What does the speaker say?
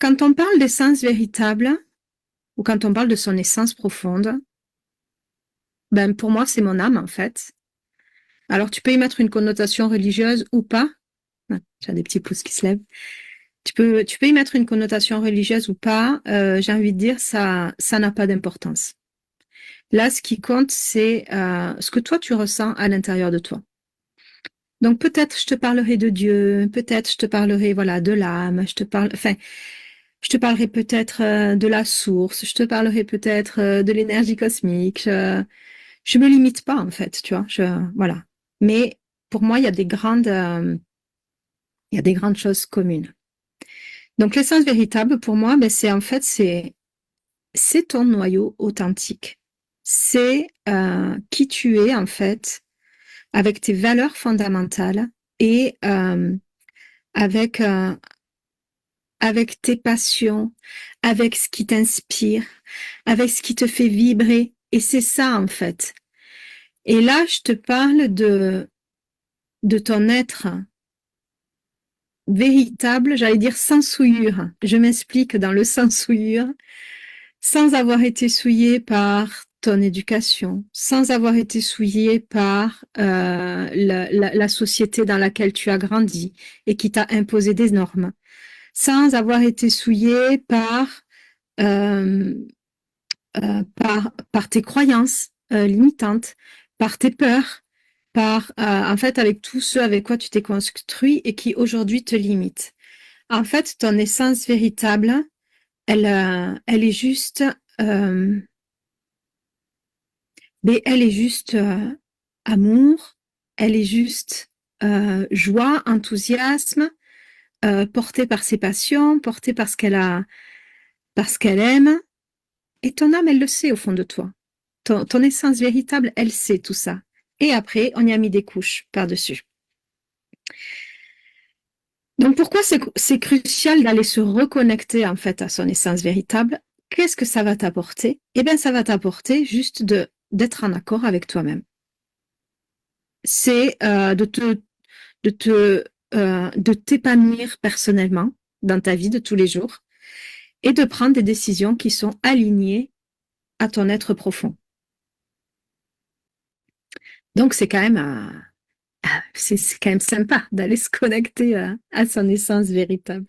Quand on parle d'essence véritable, ou quand on parle de son essence profonde, ben pour moi, c'est mon âme, en fait. Alors, tu peux y mettre une connotation religieuse ou pas. Ah, j'ai des petits pouces qui se lèvent. Tu peux y mettre une connotation religieuse ou pas. J'ai envie de dire, ça n'a pas d'importance. Là, ce qui compte, c'est ce que toi, tu ressens à l'intérieur de toi. Donc, peut-être je te parlerai de Dieu, peut-être je te parlerai, voilà, de l'âme, je te parlerai peut-être de la source, je te parlerai peut-être de l'énergie cosmique. Je me limite pas, en fait, tu vois. Voilà. Mais pour moi, il y a des grandes choses communes. Donc, l'essence véritable, pour moi, ben, c'est ton noyau authentique. C'est qui tu es, en fait, avec tes valeurs fondamentales et avec, euh, avec tes passions, avec ce qui t'inspire, avec ce qui te fait vibrer. Et c'est ça, en fait. Et là, je te parle de ton être véritable, j'allais dire sans souillure. Je m'explique dans le sans souillure, sans avoir été souillé par ton éducation, sans avoir été souillé par la société dans laquelle tu as grandi et qui t'a imposé des normes, sans avoir été souillé euh, par tes croyances limitantes, par tes peurs, en fait, avec tout ce avec quoi tu t'es construit et qui aujourd'hui te limitent. En fait, ton essence véritable, elle est juste, euh, mais elle est juste amour, elle est juste joie, enthousiasme, portée par ses passions, portée par parce qu'elle aime. Et ton âme, elle le sait au fond de toi. Ton essence véritable, elle sait tout ça. Et après, on y a mis des couches par-dessus. Donc pourquoi c'est crucial d'aller se reconnecter en fait à son essence véritable? Qu'est-ce que ça va t'apporter? Eh bien, ça va t'apporter juste d'être en accord avec toi-même. C'est de te de t'épanouir personnellement dans ta vie de tous les jours et de prendre des décisions qui sont alignées à ton être profond. Donc c'est quand même c'est quand même sympa d'aller se connecter à son essence véritable.